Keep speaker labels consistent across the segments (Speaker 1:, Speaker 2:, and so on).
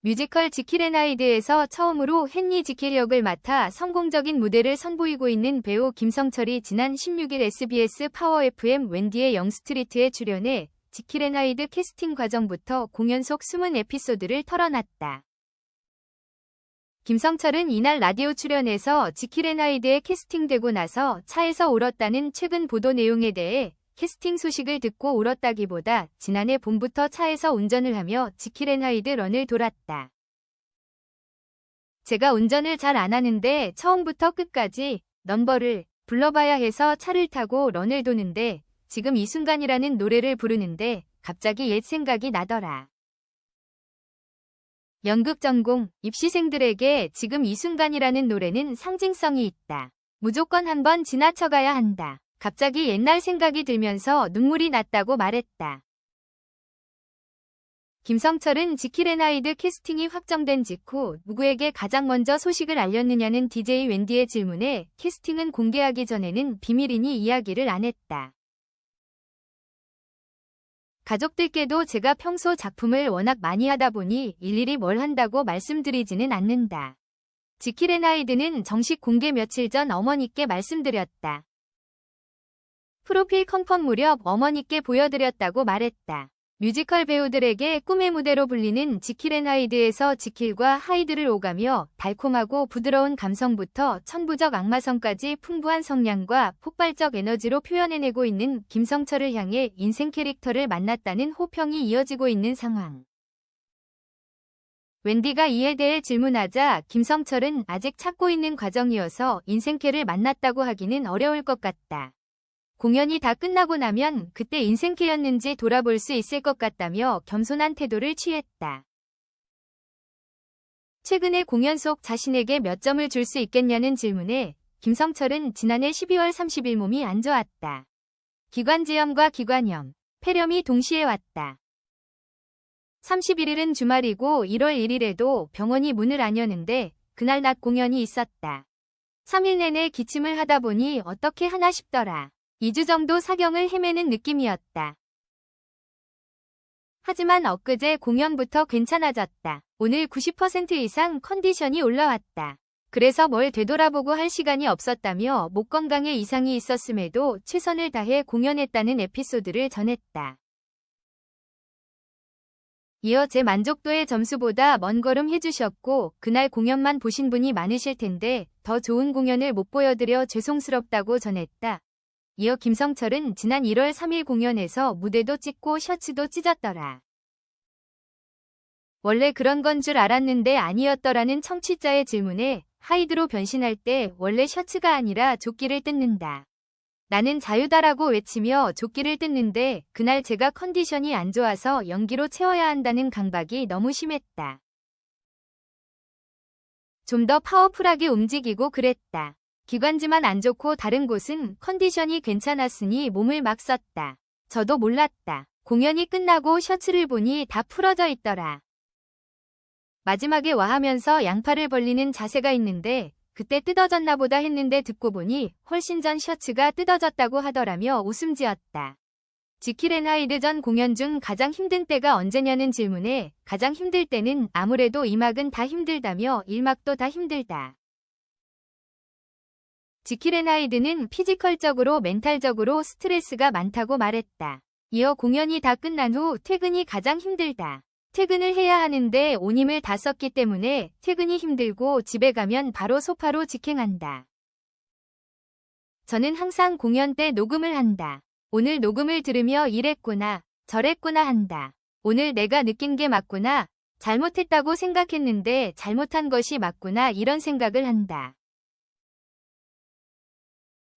Speaker 1: 뮤지컬 지킬 앤 하이드에서 처음으로 헨리 지킬 역을 맡아 성공적인 무대를 선보이고 있는 배우 김성철이 지난 16일 SBS 파워 FM 웬디의 영스트리트에 출연해 지킬 앤 하이드 캐스팅 과정부터 공연 속 숨은 에피소드를 털어놨다. 김성철은 이날 라디오 출연에서 지킬 앤 하이드에 캐스팅되고 나서 차에서 울었다는 최근 보도 내용에 대해 캐스팅 소식을 듣고 울었다기보다 지난해 봄부터 차에서 운전을 하며 지킬 앤 하이드 런을 돌았다. 제가 운전을 잘 안 하는데 처음부터 끝까지 넘버를 불러봐야 해서 차를 타고 런을 도는데 지금 이 순간이라는 노래를 부르는데 갑자기 옛 생각이 나더라. 연극 전공 입시생들에게 지금 이 순간이라는 노래는 상징성이 있다. 무조건 한번 지나쳐가야 한다. 갑자기 옛날 생각이 들면서 눈물이 났다고 말했다. 김성철은 지킬 앤 하이드 캐스팅이 확정된 직후 누구에게 가장 먼저 소식을 알렸느냐는 DJ 웬디의 질문에 캐스팅은 공개하기 전에는 비밀이니 이야기를 안 했다. 가족들께도 제가 평소 작품을 워낙 많이 하다 보니 일일이 뭘 한다고 말씀드리지는 않는다. 지킬 앤 하이드는 정식 공개 며칠 전 어머니께 말씀드렸다. 프로필 컨펌 무렵 어머니께 보여드렸다고 말했다. 뮤지컬 배우들에게 꿈의 무대로 불리는 지킬 앤 하이드에서 지킬과 하이드를 오가며 달콤하고 부드러운 감성부터 천부적 악마성까지 풍부한 성량과 폭발적 에너지로 표현해내고 있는 김성철을 향해 인생 캐릭터를 만났다는 호평이 이어지고 있는 상황. 웬디가 이에 대해 질문하자 김성철은 아직 찾고 있는 과정이어서 인생캐를 만났다고 하기는 어려울 것 같다. 공연이 다 끝나고 나면 그때 인생캐였는지 돌아볼 수 있을 것 같다며 겸손한 태도를 취했다. 최근에 공연 속 자신에게 몇 점을 줄 수 있겠냐는 질문에 김성철은 지난해 12월 30일 몸이 안 좋았다. 기관지염과 기관염, 폐렴이 동시에 왔다. 31일은 주말이고 1월 1일에도 병원이 문을 안 여는데 그날 낮 공연이 있었다. 3일 내내 기침을 하다 보니 어떻게 하나 싶더라. 2주 정도 사경을 헤매는 느낌이었다. 하지만 엊그제 공연부터 괜찮아졌다. 오늘 90% 이상 컨디션이 올라왔다. 그래서 뭘 되돌아보고 할 시간이 없었다며 목 건강에 이상이 있었음에도 최선을 다해 공연했다는 에피소드를 전했다. 이어 제 만족도의 점수보다 먼 걸음 해주셨고 그날 공연만 보신 분이 많으실 텐데 더 좋은 공연을 못 보여드려 죄송스럽다고 전했다. 이어 김성철은 지난 1월 3일 공연에서 무대도 찢고 셔츠도 찢었더라. 원래 그런 건 줄 알았는데 아니었더라는 청취자의 질문에 하이드로 변신할 때 원래 셔츠가 아니라 조끼를 뜯는다. 나는 자유다라고 외치며 조끼를 뜯는데 그날 제가 컨디션이 안 좋아서 연기로 채워야 한다는 강박이 너무 심했다. 좀 더 파워풀하게 움직이고 그랬다. 기관지만 안 좋고 다른 곳은 컨디션이 괜찮았으니 몸을 막 썼다. 저도 몰랐다. 공연이 끝나고 셔츠를 보니 다 풀어져 있더라. 마지막에 와하면서 양팔을 벌리는 자세가 있는데 그때 뜯어졌나 보다 했는데 듣고 보니 훨씬 전 셔츠가 뜯어졌다고 하더라며 웃음 지었다. 지킬 앤 하이드 전 공연 중 가장 힘든 때가 언제냐는 질문에 가장 힘들 때는 아무래도 2막은 다 힘들다며 1막도 다 힘들다. 지킬 앤 하이드는 피지컬적으로 멘탈적으로 스트레스가 많다고 말했다. 이어 공연이 다 끝난 후 퇴근이 가장 힘들다. 퇴근을 해야 하는데 온 힘을 다 썼기 때문에 퇴근이 힘들고 집에 가면 바로 소파로 직행한다. 저는 항상 공연 때 녹음을 한다. 오늘 녹음을 들으며 이랬구나, 저랬구나 한다. 오늘 내가 느낀 게 맞구나, 잘못했다고 생각했는데 잘못한 것이 맞구나 이런 생각을 한다.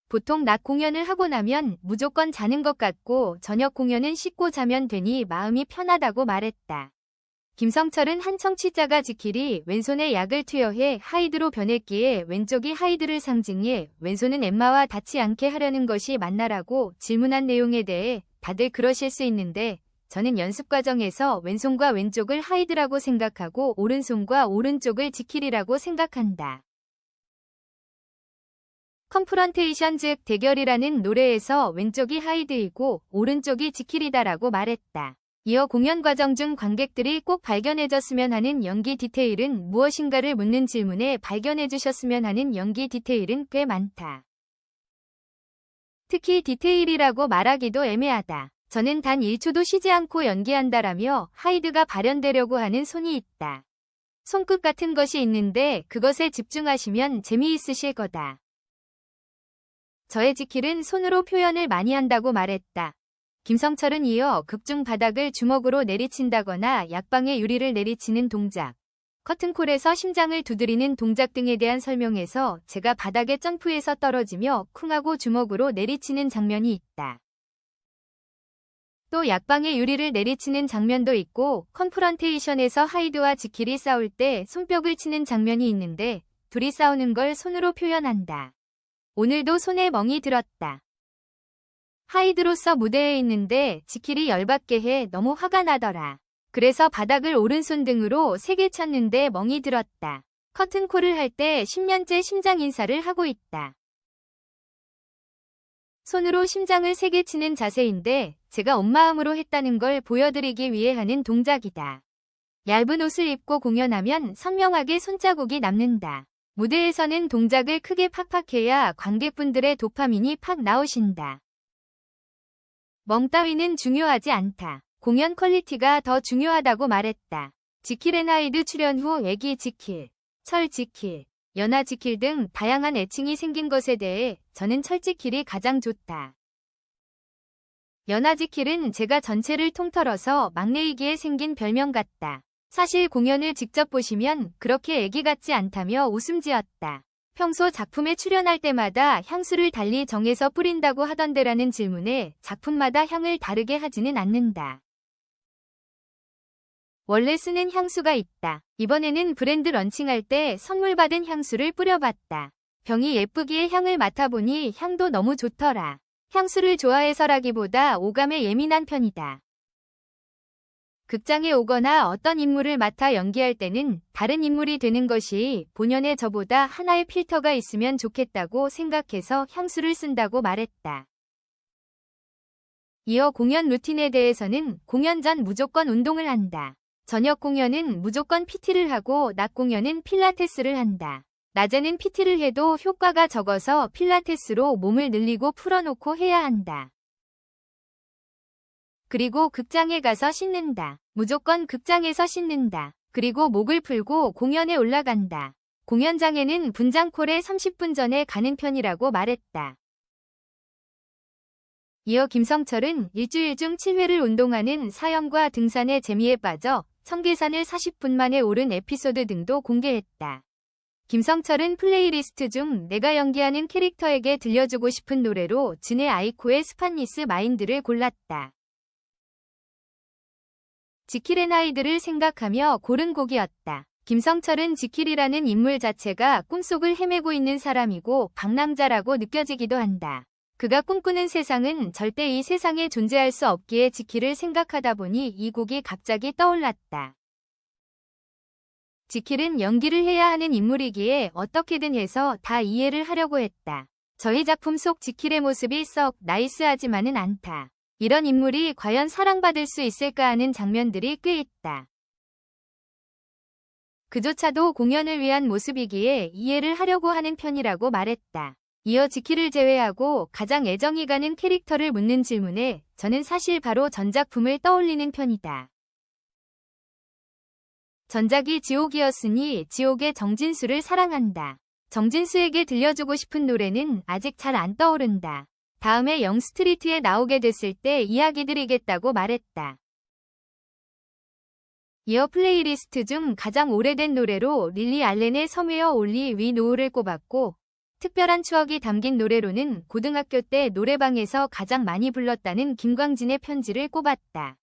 Speaker 1: 보통 낮 공연을 하고 나면 무조건 자는 것 같고 저녁 공연은 씻고 자면 되니 마음이 편하다고 말했다. 김성철은 한 청취자가 지킬이 왼손에 약을 투여해 하이드로 변했기에 왼쪽이 하이드를 상징해 왼손은 엠마와 닿지 않게 하려는 것이 맞나라고 질문한 내용에 대해 다들 그러실 수 있는데 저는 연습 과정에서 왼손과 왼쪽을 하이드라고 생각하고 오른손과 오른쪽을 지킬이라고 생각한다. 컨프런테이션 즉 대결이라는 노래에서 왼쪽이 하이드이고 오른쪽이 지킬이다라고 말했다. 이어 공연 과정 중 관객들이 꼭 발견해줬으면 하는 연기 디테일은 무엇인가를 묻는 질문에 발견해주셨으면 하는 연기 디테일은 꽤 많다. 특히 디테일이라고 말하기도 애매하다. 저는 단 1초도 쉬지 않고 연기한다라며 하이드가 발현되려고 하는 손이 있다. 손끝 같은 것이 있는데 그것에 집중하시면 재미있으실 거다. 저의 지킬은 손으로 표현을 많이 한다고 말했다. 김성철은 이어 극중 바닥을 주먹으로 내리친다거나 약방의 유리를 내리치는 동작, 커튼콜에서 심장을 두드리는 동작 등에 대한 설명에서 제가 바닥에 점프해서 떨어지며 쿵하고 주먹으로 내리치는 장면이 있다. 또 약방의 유리를 내리치는 장면도 있고 컨프런테이션에서 하이드와 지킬이 싸울 때 손뼉을 치는 장면이 있는데 둘이 싸우는 걸 손으로 표현한다. 오늘도 손에 멍이 들었다. 하이드로서 무대에 있는데 지킬이 열받게 해 너무 화가 나더라. 그래서 바닥을 오른손 등으로 3개 쳤는데 멍이 들었다. 커튼콜을 할 때 10년째 심장 인사를 하고 있다. 손으로 심장을 3개 치는 자세인데 제가 온 마음으로 했다는 걸 보여드리기 위해 하는 동작이다. 얇은 옷을 입고 공연하면 선명하게 손자국이 남는다. 무대에서는 동작을 크게 팍팍 해야 관객분들의 도파민이 팍 나오신다. 멍 따위는 중요하지 않다. 공연 퀄리티가 더 중요하다고 말했다. 지킬 앤 하이드 출연 후 애기 지킬, 철 지킬, 연하 지킬 등 다양한 애칭이 생긴 것에 대해 저는 철 지킬이 가장 좋다. 연하 지킬은 제가 전체를 통틀어서 막내이기에 생긴 별명 같다. 사실 공연을 직접 보시면 그렇게 애기 같지 않다며 웃음 지었다. 평소 작품에 출연할 때마다 향수를 달리 정해서 뿌린다고 하던데라는 질문에 작품마다 향을 다르게 하지는 않는다. 원래 쓰는 향수가 있다. 이번에는 브랜드 런칭할 때 선물 받은 향수를 뿌려봤다. 병이 예쁘기에 향을 맡아보니 향도 너무 좋더라. 향수를 좋아해서라기보다 오감에 예민한 편이다. 극장에 오거나 어떤 인물을 맡아 연기할 때는 다른 인물이 되는 것이 본연의 저보다 하나의 필터가 있으면 좋겠다고 생각해서 향수를 쓴다고 말했다. 이어 공연 루틴에 대해서는 공연 전 무조건 운동을 한다. 저녁 공연은 무조건 PT를 하고 낮 공연은 필라테스를 한다. 낮에는 PT를 해도 효과가 적어서 필라테스로 몸을 늘리고 풀어놓고 해야 한다. 그리고 극장에 가서 씻는다. 무조건 극장에서 씻는다. 그리고 목을 풀고 공연에 올라간다. 공연장에는 분장콜에 30분 전에 가는 편이라고 말했다. 이어 김성철은 일주일 중 7회를 운동하는 사형과 등산의 재미에 빠져 청계산을 40분 만에 오른 에피소드 등도 공개했다. 김성철은 플레이리스트 중 내가 연기하는 캐릭터에게 들려주고 싶은 노래로 진의 아이코의 스팟니스 마인드를 골랐다. 지킬 앤 하이드를 생각하며 고른 곡이었다. 김성철은 지킬이라는 인물 자체가 꿈속을 헤매고 있는 사람이고 방랑자라고 느껴지기도 한다. 그가 꿈꾸는 세상은 절대 이 세상에 존재할 수 없기에 지킬을 생각하다 보니 이 곡이 갑자기 떠올랐다. 지킬은 연기를 해야 하는 인물이기에 어떻게든 해서 다 이해를 하려고 했다. 저희 작품 속 지킬의 모습이 썩 나이스하지만은 않다. 이런 인물이 과연 사랑받을 수 있을까 하는 장면들이 꽤 있다. 그조차도 공연을 위한 모습이기에 이해를 하려고 하는 편이라고 말했다. 이어 지킬을 제외하고 가장 애정이 가는 캐릭터를 묻는 질문에 저는 사실 바로 전작품을 떠올리는 편이다. 전작이 지옥이었으니 지옥의 정진수를 사랑한다. 정진수에게 들려주고 싶은 노래는 아직 잘 안 떠오른다. 다음에 영스트리트에 나오게 됐을 때 이야기 드리겠다고 말했다. 이어 플레이리스트 중 가장 오래된 노래로 릴리 알렌의 Somewhere Only We Know를 꼽았고 특별한 추억이 담긴 노래로는 고등학교 때 노래방에서 가장 많이 불렀다는 김광진의 편지를 꼽았다.